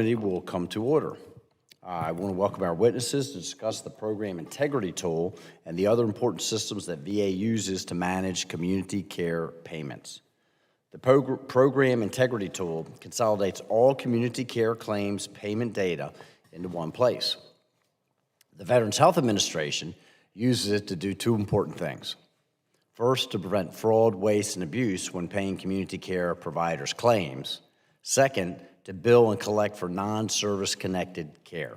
Committee will come to order. I want to welcome our witnesses to discuss the program integrity tool and the other important systems that VA uses to manage community care payments. The program integrity tool consolidates all community care claims payment data into one place. The Veterans Health Administration uses it to do two important things. First, to prevent fraud, waste, and abuse when paying community care providers' claims. Second, to bill and collect for non-service-connected care.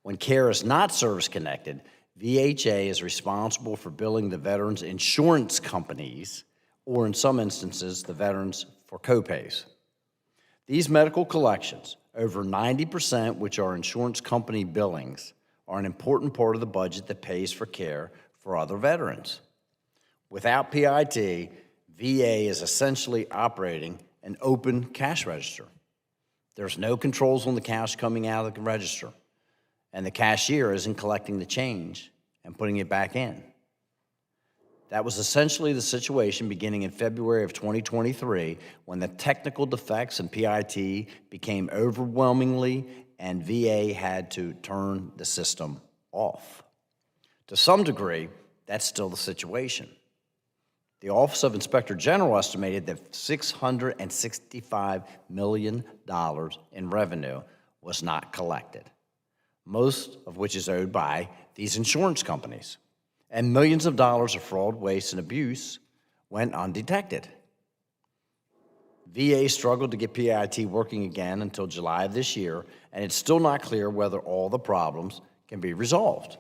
When care is not service-connected, VHA is responsible for billing the veterans' insurance companies, or in some instances, the veterans for copays. These medical collections, over 90% which are insurance company billings, are an important part of the budget that pays for care for other veterans. Without PIT, VA is essentially operating an open cash register. There's no controls on the cash coming out of the register, and the cashier isn't collecting the change and putting it back in. That was essentially the situation beginning in February of 2023 when the technical defects in PIT became overwhelmingly and VA had to turn the system off. To some degree, that's still the situation. The Office of Inspector General estimated that $665 million in revenue was not collected, most of which is owed by these insurance companies. And millions of dollars of fraud, waste, and abuse went undetected. VA struggled to get PIT working again until July of this year, and it's still not clear whether all the problems can be resolved.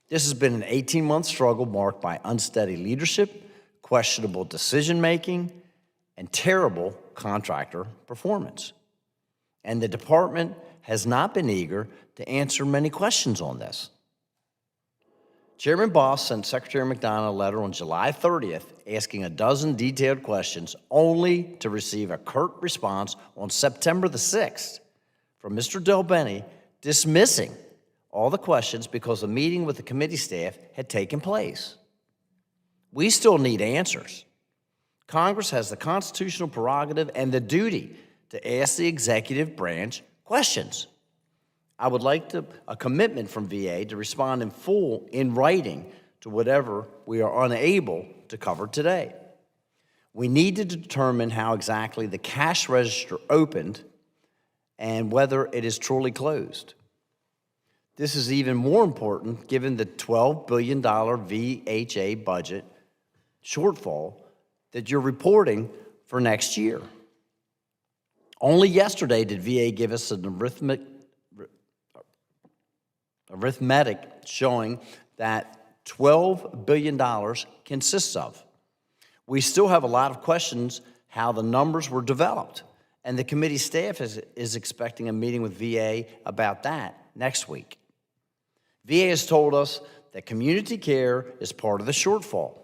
This has been an 18-month struggle marked by unsteady leadership, questionable decision-making, and terrible contractor performance. And the department has not been eager to answer many questions on this. Chairman Boss sent Secretary McDonough a letter on July 30th asking a dozen detailed questions only to receive a curt response on September the 6th from Mr. Del Bene dismissing all the questions because a meeting with the committee staff had taken place. We still need answers. Congress has the constitutional prerogative and the duty to ask the executive branch questions. I would like a commitment from VA to respond in full in writing to whatever we are unable to cover today. We need to determine how exactly the cash register opened and whether it is truly closed. This is even more important given the $12 billion VHA budget shortfall that you're reporting for next year. Only yesterday did VA give us an arithmetic showing that $12 billion consists of. We still have a lot of questions how the numbers were developed, and the committee staff is expecting a meeting with VA about that next week. VA has told us that community care is part of the shortfall,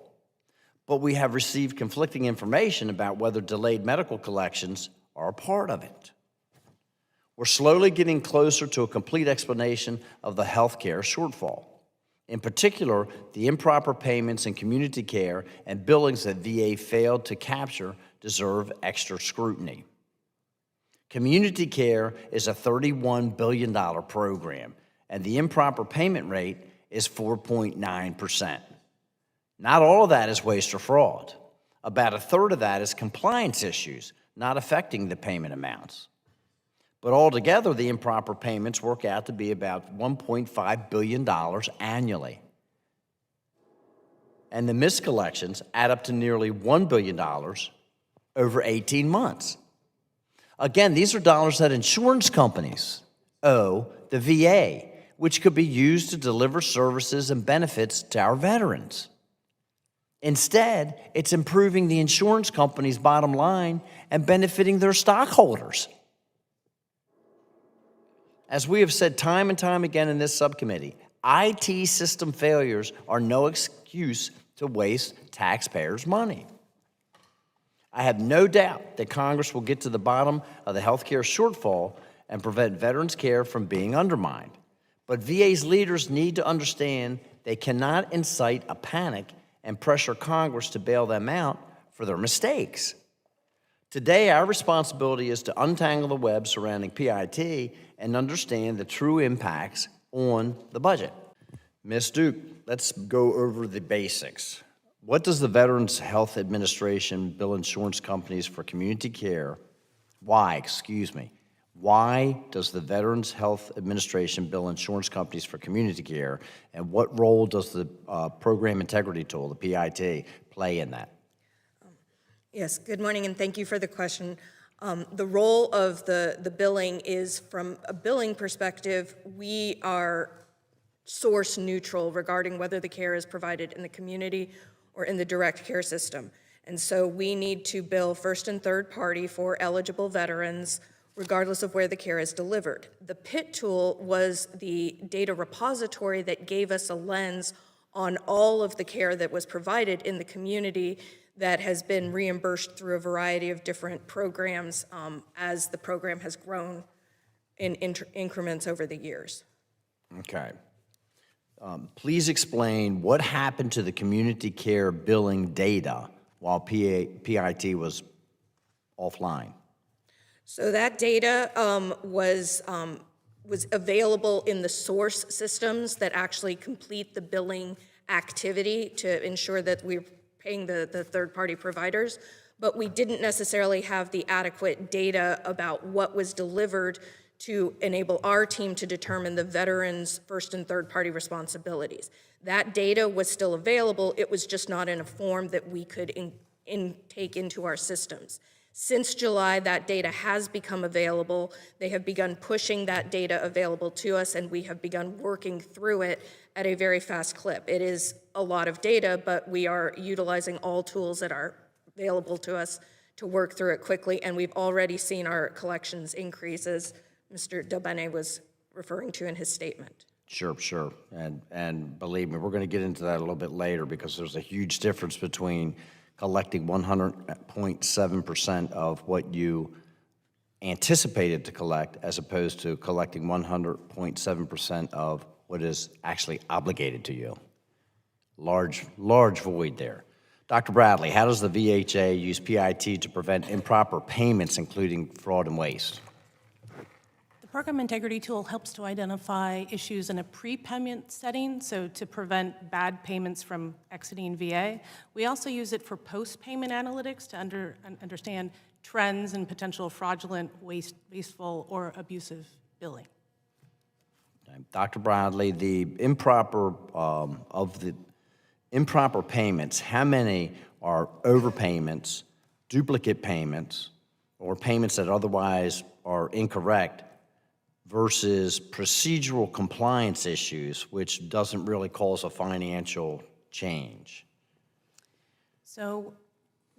but we have received conflicting information about whether delayed medical collections are a part of it. We're slowly getting closer to a complete explanation of the healthcare shortfall. In particular, the improper payments in community care and billings that VA failed to capture deserve extra scrutiny. Community care is a $31 billion program, and the improper payment rate is 4.9%. Not all of that is waste or fraud. About a third of that is compliance issues, not affecting the payment amounts. But altogether, the improper payments work out to be about $1.5 billion annually. And the miscollections add up to nearly $1 billion over 18 months. Again, these are dollars that insurance companies owe the VA, which could be used to deliver services and benefits to our veterans. Instead, it's improving the insurance company's bottom line and benefiting their stockholders. As we have said time and time again in this subcommittee, IT system failures are no excuse to waste taxpayers' money. I have no doubt that Congress will get to the bottom of the healthcare shortfall and prevent veterans' care from being undermined. But VA's leaders need to understand they cannot incite a panic and pressure Congress to bail them out for their mistakes. Today, our responsibility is to untangle the web surrounding PIT and understand the true impacts on the budget. Ms. Duke, let's go over the basics. What does the Veterans Health Administration bill insurance companies for community care? Why does the Veterans Health Administration bill insurance companies for community care, and what role does the program integrity tool, the PIT, play in that? Yes, good morning, and thank you for the question. The role of the billing is, from a billing perspective, we are source neutral regarding whether the care is provided in the community or in the direct care system. And so we need to bill first and third party for eligible veterans, regardless of where the care is delivered. The PIT tool was the data repository that gave us a lens on all of the care that was provided in the community that has been reimbursed through a variety of different programs as the program has grown in increments over the years. Okay. Please explain what happened to the community care billing data while PIT was offline. So that data was available in the source systems that actually complete the billing activity to ensure that we're paying the third-party providers, but we didn't necessarily have the adequate data about what was delivered to enable our team to determine the veterans' first and third-party responsibilities. That data was still available, it was just not in a form that we could take into our systems. Since July, that data has become available. They have begun pushing that data available to us, and we have begun working through it at a very fast clip. It is a lot of data, but we are utilizing all tools that are available to us to work through it quickly, and we've already seen our collections increase, as Mr. Delbene was referring to in his statement. Sure. And believe me, we're going to get into that a little bit later, because there's a huge difference between collecting 100.7% of what you anticipated to collect as opposed to collecting 100.7% of what is actually obligated to you. Large void there. Dr. Bradley, how does the VHA use PIT to prevent improper payments, including fraud and waste? The program integrity tool helps to identify issues in a pre-payment setting, so to prevent bad payments from exiting VA. We also use it for post-payment analytics to understand trends and potential fraudulent, wasteful, or abusive billing. Dr. Bradley, the improper payments, how many are overpayments, duplicate payments, or payments that otherwise are incorrect, versus procedural compliance issues, which doesn't really cause a financial change? So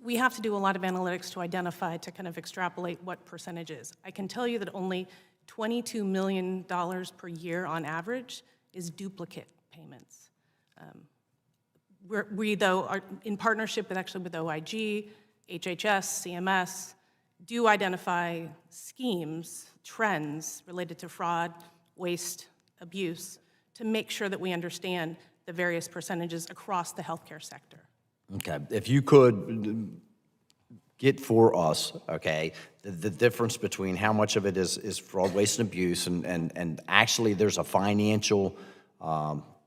we have to do a lot of analytics to identify, to kind of extrapolate what percentages. I can tell you that only $22 million per year on average is duplicate payments. We, though, are in partnership with OIG, HHS, CMS, do identify schemes, trends related to fraud, waste, abuse, to make sure that we understand the various percentages across the healthcare sector. Okay, if you could get for us, okay, the difference between how much of it is fraud, waste, and abuse, and actually there's a financial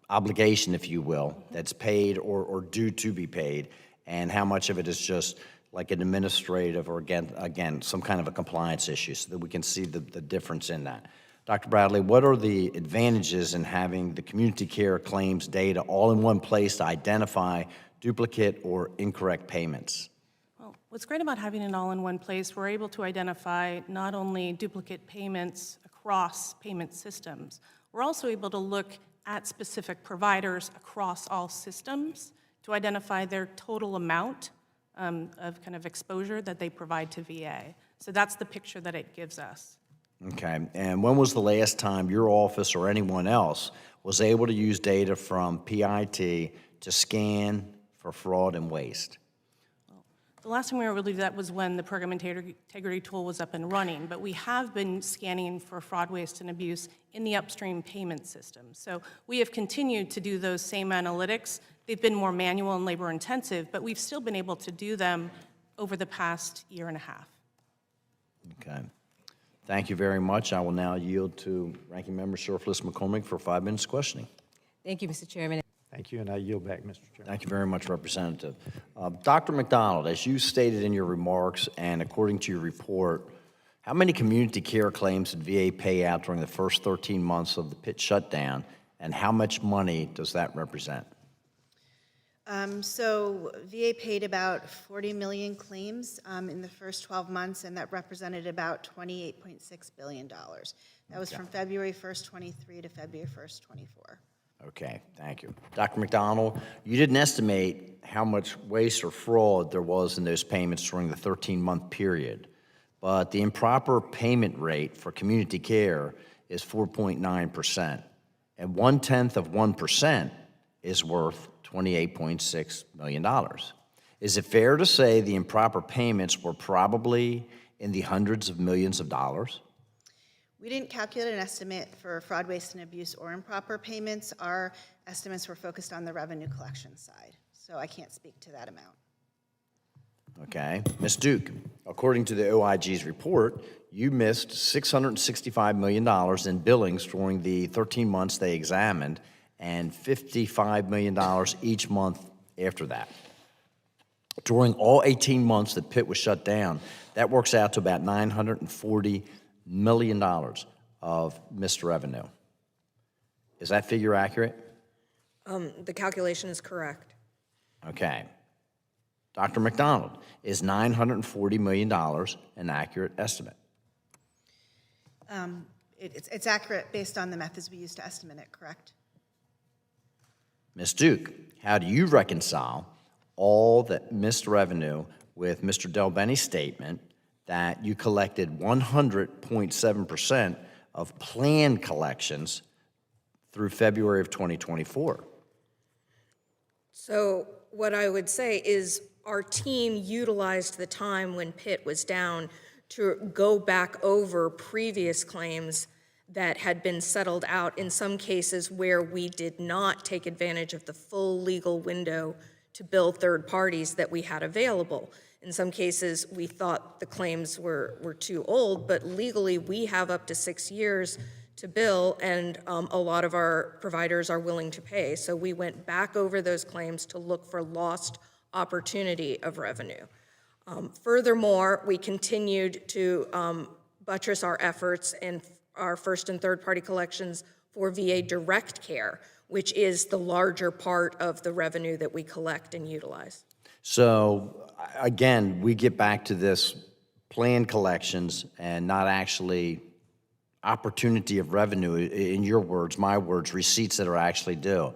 obligation, if you will, that's paid or due to be paid, and how much of it is just like an administrative or, again, some kind of a compliance issue, so that we can see the difference in that. Dr. Bradley, what are the advantages in having the community care claims data all in one place to identify duplicate or incorrect payments? Well, what's great about having it all in one place, we're able to identify not only duplicate payments across payment systems, we're also able to look at specific providers across all systems to identify their total amount of kind of exposure that they provide to VA. So that's the picture that it gives us. Okay, and when was the last time your office or anyone else was able to use data from PIT to scan for fraud and waste? The last time we were able to do that was when the program integrity tool was up and running, but we have been scanning for fraud, waste, and abuse in the upstream payment system. So we have continued to do those same analytics. They've been more manual and labor intensive, but we've still been able to do them over the past year and a half. Okay. Thank you very much. I will now yield to Ranking Member Surplus McCormick for 5 minutes questioning. Thank you, Mr. Chairman. Thank you, and I yield back, Mr. Chairman. Thank you very much, Representative. Dr. McDonald, as you stated in your remarks and according to your report, how many community care claims did VA pay out during the first 13 months of the pit shutdown, and how much money does that represent? So VA paid about 40 million claims in the first 12 months, and that represented about $28.6 billion. That was from February 1st, 23 to February 1st, 24. Okay, thank you. Dr. McDonald, you didn't estimate how much waste or fraud there was in those payments during the 13-month period, but the improper payment rate for community care is 4.9%, and 1/10% is worth $28.6 million. Is it fair to say the improper payments were probably in the hundreds of millions of dollars? We didn't calculate an estimate for fraud, waste, and abuse or improper payments. Our estimates were focused on the revenue collection side, so I can't speak to that amount. Okay. Ms. Duke, according to the OIG's report, you missed $665 million in billings during the 13 months they examined and $55 million each month after that. During all 18 months that PIT was shut down, that works out to about $940 million of missed revenue. Is that figure accurate? The calculation is correct. Okay. Dr. McDonald, is $940 million an accurate estimate? It's accurate based on the methods we use to estimate it, correct? Ms. Duke, how do you reconcile all that missed revenue with Mr. Del Benny's statement that you collected 100.7% of planned collections through February of 2024? So what I would say is our team utilized the time when PIT was down to go back over previous claims that had been settled out, in some cases where we did not take advantage of the full legal window to bill third parties that we had available. In some cases, we thought the claims were too old, but legally we have up to 6 years to bill, and a lot of our providers are willing to pay. So we went back over those claims to look for lost opportunity of revenue. Furthermore, we continued to buttress our efforts in our first and third party collections for VA direct care, which is the larger part of the revenue that we collect and utilize. So again, we get back to this planned collections and not actually opportunity of revenue, in your words, my words, receipts that are actually due.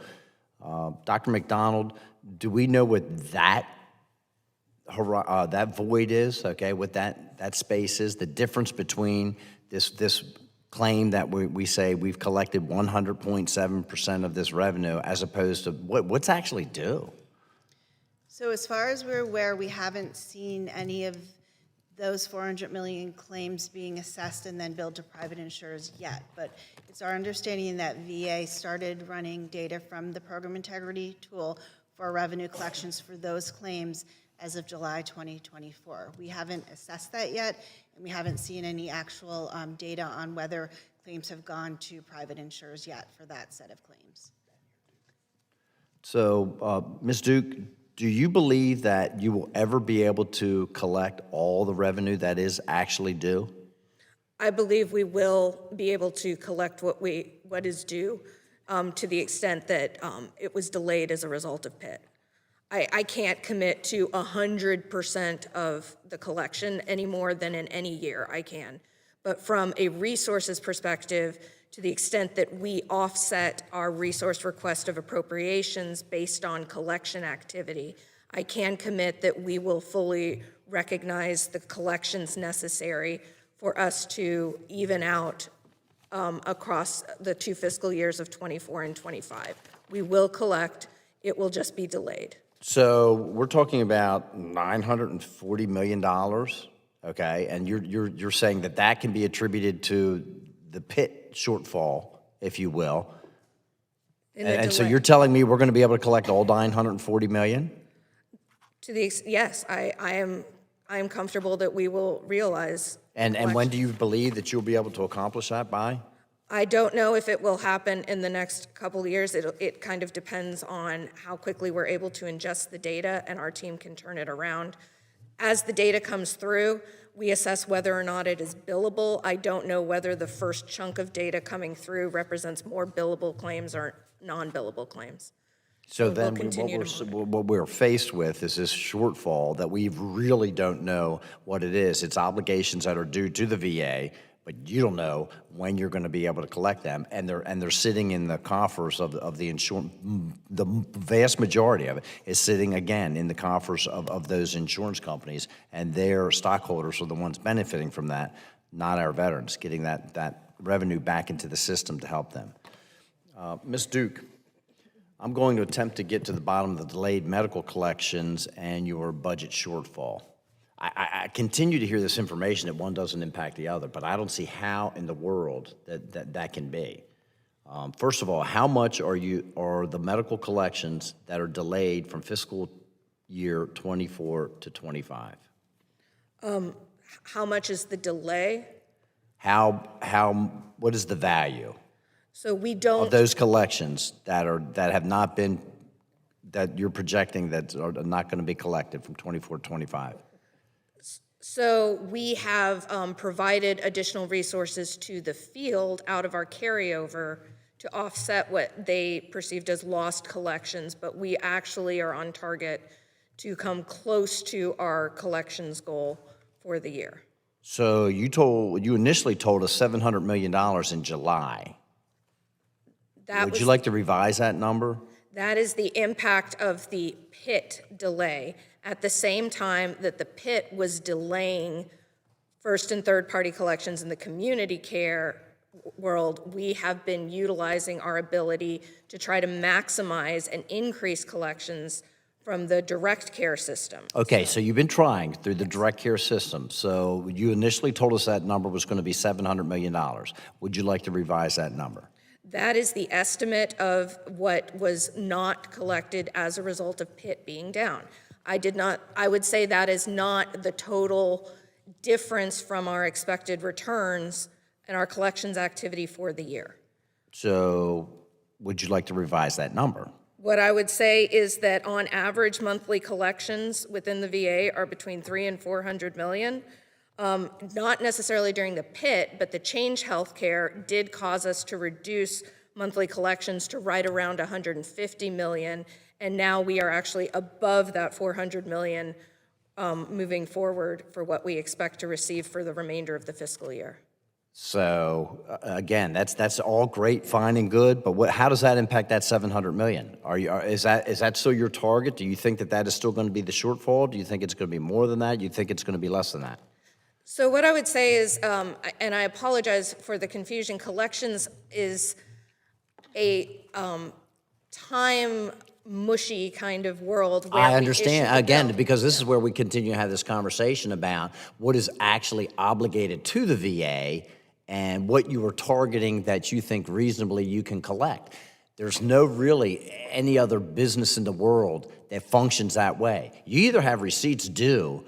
Dr. McDonald, do we know what that void is, okay, what that space is, the difference between this claim that we say we've collected 100.7% of this revenue as opposed to what's actually due? So as far as we're aware, we haven't seen any of those 400 million claims being assessed and then billed to private insurers yet. But it's our understanding that VA started running data from the program integrity tool for revenue collections for those claims as of July 2024. We haven't assessed that yet, and we haven't seen any actual data on whether claims have gone to private insurers yet for that set of claims. So, Ms. Duke, do you believe that you will ever be able to collect all the revenue that is actually due? I believe we will be able to collect what is due to the extent that it was delayed as a result of PIT. I can't commit to 100% of the collection any more than in any year I can. But from a resources perspective, to the extent that we offset our resource request of appropriations based on collection activity, I can commit that we will fully recognize the collections necessary for us to even out across the 2 fiscal years of 24 and 25. We will collect, it will just be delayed. So we're talking about $940 million, okay? And you're saying that can be attributed to the PIT shortfall, if you will. And so you're telling me we're going to be able to collect all $940 million? Yes, I am comfortable that we will realize. And when do you believe that you'll be able to accomplish that by? I don't know if it will happen in the next couple of years. It kind of depends on how quickly we're able to ingest the data and our team can turn it around. As the data comes through, we assess whether or not it is billable. I don't know whether the first chunk of data coming through represents more billable claims or non-billable claims. So then continue to what we're faced with is this shortfall that we really don't know what it is. It's obligations that are due to the VA, but you don't know when you're going to be able to collect them, and they're sitting in the coffers of the insurance. The vast majority of it is sitting again in the coffers of those insurance companies, and their stockholders are the ones benefiting from that, not our veterans, getting that revenue back into the system to help them. Ms. Duke, I'm going to attempt to get to the bottom of the delayed medical collections and your budget shortfall. I continue to hear this information that one doesn't impact the other, but I don't see how in the world that can be. First of all, how much are the medical collections that are delayed from fiscal year 24 to 25? How much is the delay? What is the value So we of don't, those collections that have not been, that you're projecting that are not going to be collected from 24 to 25? so we have provided additional resources to the field out of our carryover to offset what they perceived as lost collections, but we actually are on target to come close to our collections goal for the year. So you initially told us $700 million in July. Would you like to revise that number? That is the impact of the PIT delay. At the same time that the PIT was delaying first and third party collections in the community care world, we have been utilizing our ability to try to maximize and increase collections from the direct care system. Okay, so you've been trying through the direct care system. So you initially told us that number was going to be $700 million. Would you like to revise that number? That is the estimate of what was not collected as a result of PIT being down. I would say that is not the total difference from our expected returns and our collections activity for the year. So would you like to revise that number? What I would say is that on average, monthly collections within the VA are between $300 and $400 million. Not necessarily during the PIT, but the Change Healthcare did cause us to reduce monthly collections to right around $150 million, and now we are actually above that $400 million moving forward for what we expect to receive for the remainder of the fiscal year. So again, that's all great, fine and good, but how does that impact that $700 million? Is that still your target? Do you think that is still going to be the shortfall? Do you think it's going to be more than that? Do you think it's going to be less than that? So what I would say is, and I apologize for the confusion, collections is a time mushy kind of world where I we understand, issue the again, bill. because this is where we continue to have this conversation about what is actually obligated to the VA and what you are targeting that you think reasonably you can collect. There's no really any other business in the world that functions that way. You either have receipts due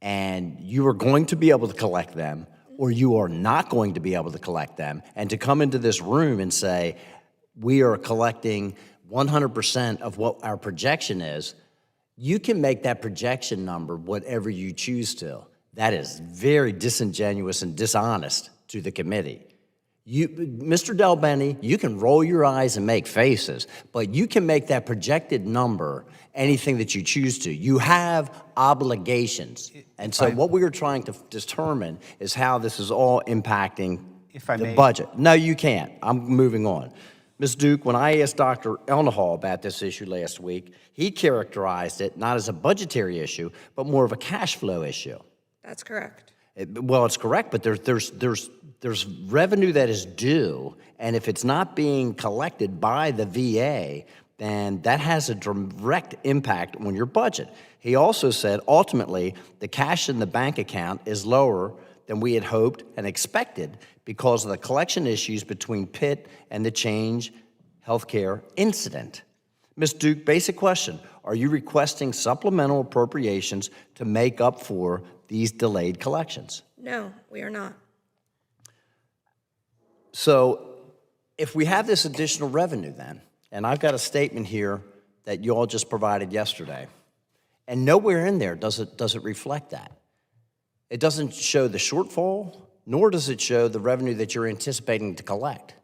and you are going to be able to collect them, or you are not going to be able to collect them. And to come into this room and say, we are collecting 100% of what our projection is, you can make that projection number whatever you choose to. That is very disingenuous and dishonest to the committee. Mr. Del Benny, you can roll your eyes and make faces, but you can make that projected number anything that you choose to. You have obligations. And so what we are trying to determine is how this is all impacting If I the may. budget. No, you can't. I'm moving on. Ms. Duke, when I asked Dr. Elnahal about this issue last week, he characterized it not as a budgetary issue, but more of a cash flow issue. That's correct. Well, it's correct, but there's revenue that is due, and if it's not being collected by the VA, then that has a direct impact on your budget. He also said, ultimately, the cash in the bank account is lower than we had hoped and expected because of the collection issues between Pitt and the Change Healthcare incident. Ms. Duke, basic question. Are you requesting supplemental appropriations to make up for these delayed collections? No, we are not. So if we have this additional revenue then, and I've got a statement here that you all just provided yesterday, and nowhere in there does it reflect that. It doesn't show the shortfall, nor does it show the revenue that you're anticipating to collect.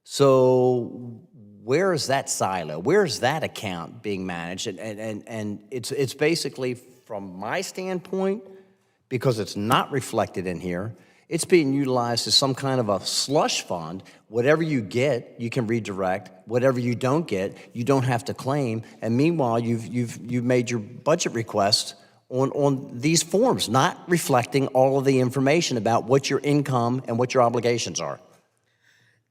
So where is that silo? Where is that account being managed? And it's basically, from my standpoint, because it's not reflected in here, it's being utilized as some kind of a slush fund. Whatever you get, you can redirect. Whatever you don't get, you don't have to claim. And meanwhile, you've made your budget request on these forms, not reflecting all of the information about what your income and what your obligations are.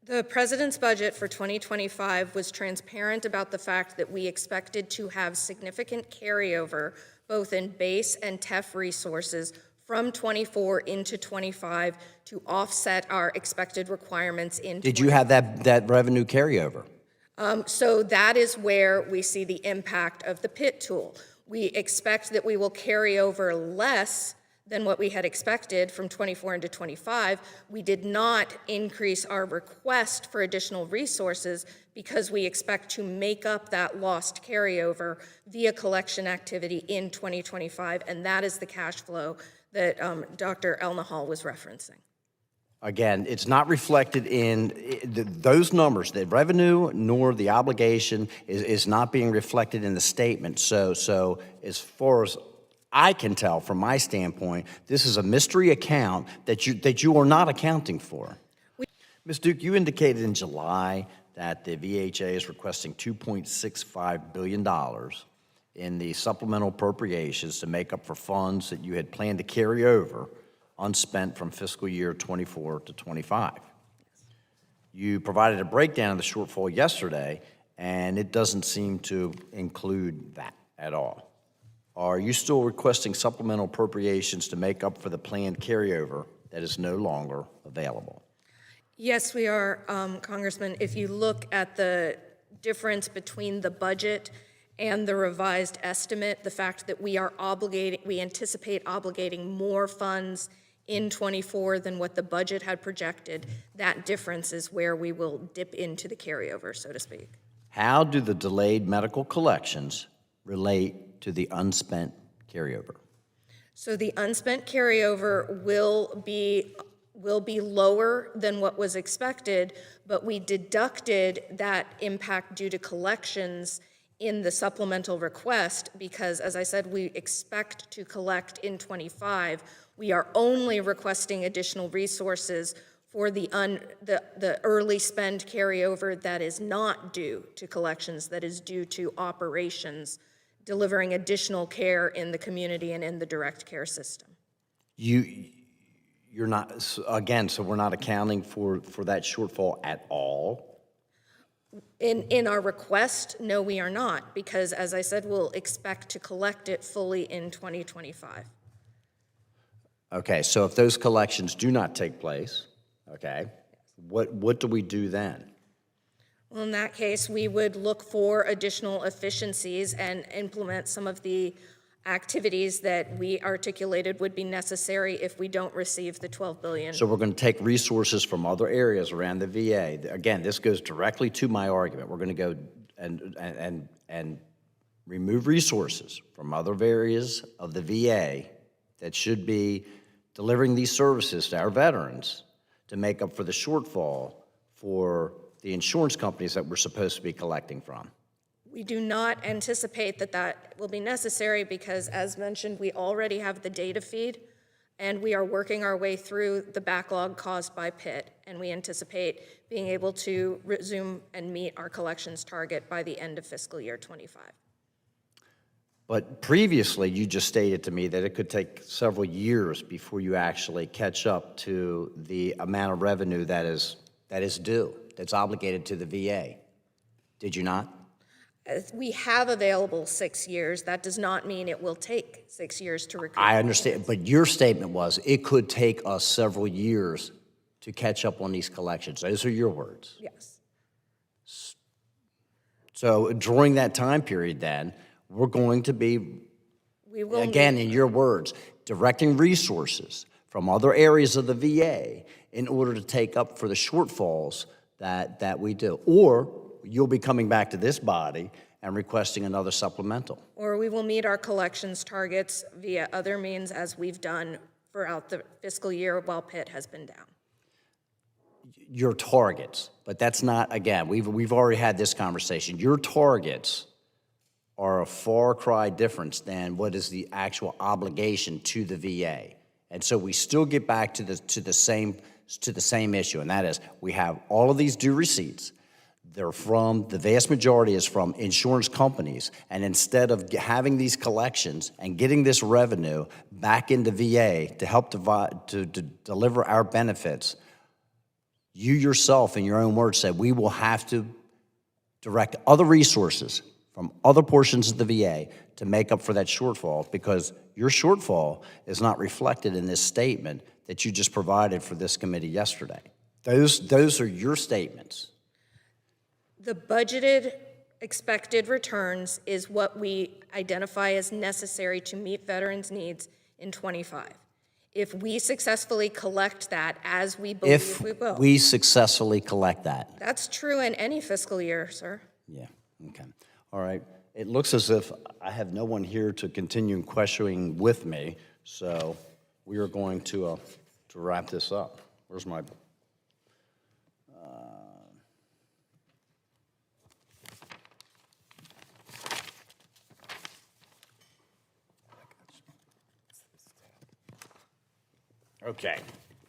The president's budget for 2025 was transparent about the fact that we expected to have significant carryover, both in base and TEF resources, from 24 into 25 to offset our expected requirements in. Did you have that revenue carryover? So that is where we see the impact of the PIT tool. We expect that we will carry over less than what we had expected from 24 into 25. We did not increase our request for additional resources because we expect to make up that lost carryover via collection activity in 2025, and that is the cash flow that Dr. Elnahal was referencing. Again, it's not reflected in those numbers. The revenue nor the obligation is not being reflected in the statement. So as far as I can tell from my standpoint, this is a mystery account that you are not accounting for. Ms. Duke, you indicated in July that the VHA is requesting $2.65 billion in the supplemental appropriations to make up for funds that you had planned to carry over unspent from fiscal year 24 to 25. You provided a breakdown of the shortfall yesterday, and it doesn't seem to include that at all. Are you still requesting supplemental appropriations to make up for the planned carryover that is no longer available? Yes, we are, Congressman. If you look at the difference between the budget and the revised estimate, the fact that we anticipate obligating more funds in 24 than what the budget had projected, that difference is where we will dip into the carryover, so to speak. How do the delayed medical collections relate to the unspent carryover? So the unspent carryover will be lower than what was expected, but we deducted that impact due to collections in the supplemental request because, as I said, we expect to collect in 25. We are only requesting additional resources for the early spend carryover that is not due to collections, that is due to operations, delivering additional care in the community and in the direct care system. You're not, again, so we're not accounting for that shortfall at all? In our request, no, we are not, because as I said, we'll expect to collect it fully in 2025. Okay, so if those collections do not take place, okay, what do we do then? Well, in that case, we would look for additional efficiencies and implement some of the activities that we articulated would be necessary if we don't receive the $12 billion. So we're going to take resources from other areas around the VA. Again, this goes directly to my argument. We're going to go and remove resources from other areas of the VA that should be delivering these services to our veterans to make up for the shortfall for the insurance companies that we're supposed to be collecting from. We do not anticipate that that will be necessary because, as mentioned, we already have the data feed and we are working our way through the backlog caused by PIT, and we anticipate being able to resume and meet our collections target by the end of fiscal year 25. But previously, you just stated to me that it could take several years before you actually catch up to the amount of revenue that is due, that's obligated to the VA. Did you not? We have available 6 years. That does not mean it will take 6 years to recoup. I understand, but your statement was it could take us several years to catch up on these collections. Those are your words. Yes. So during that time period then, we're going to be, We will again, in your words, directing resources from other areas of the VA in order to take up for the shortfalls that we do. Or you'll be coming back to this body and requesting another supplemental. Or we will meet our collections targets via other means as we've done throughout the fiscal year while Pitt has been down. Your targets, but that's not, again, we've already had this conversation. Your targets are a far cry difference than what is the actual obligation to the VA. And so we still get back to the same issue, and that is we have all of these due receipts. The vast majority is from insurance companies, and instead of having these collections and getting this revenue back into VA to help to deliver our benefits, you yourself, in your own words, said we will have to direct other resources from other portions of the VA to make up for that shortfall, because your shortfall is not reflected in this statement that you just provided for this committee yesterday. Those are your statements. The budgeted expected returns is what we identify as necessary to meet veterans' needs in '25. If we successfully collect that, as we believe If we will. we successfully collect that. That's true in any fiscal year, sir. Yeah, okay. All right. It looks as if I have no one here to continue questioning with me, so we are going to wrap this up. Where's my... Okay,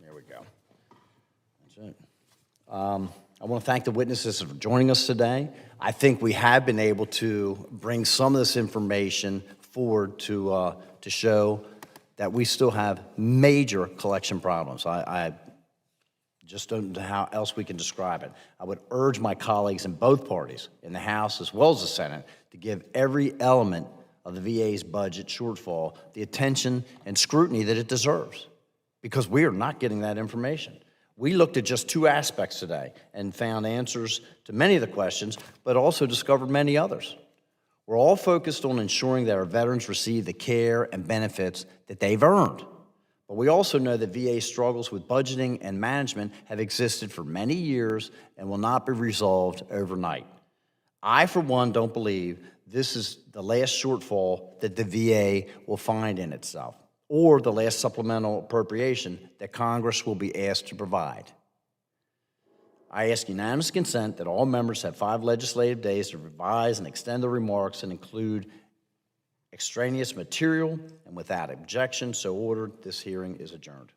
there we go. That's it. I want to thank the witnesses for joining us today. I think we have been able to bring some of this information forward to show that we still have major collection problems. I just don't know how else we can describe it. I would urge my colleagues in both parties, in the House as well as the Senate, to give every element of the VA's budget shortfall the attention and scrutiny that it deserves, because we are not getting that information. We looked at just two aspects today and found answers to many of the questions, but also discovered many others. We're all focused on ensuring that our veterans receive the care and benefits that they've earned. But we also know that VA struggles with budgeting and management have existed for many years and will not be resolved overnight. I, for one, don't believe this is the last shortfall that the VA will find in itself, or the last supplemental appropriation that Congress will be asked to provide. I ask unanimous consent that all members have 5 legislative days to revise and extend their remarks and include extraneous material, and without objection, so ordered, this hearing is adjourned.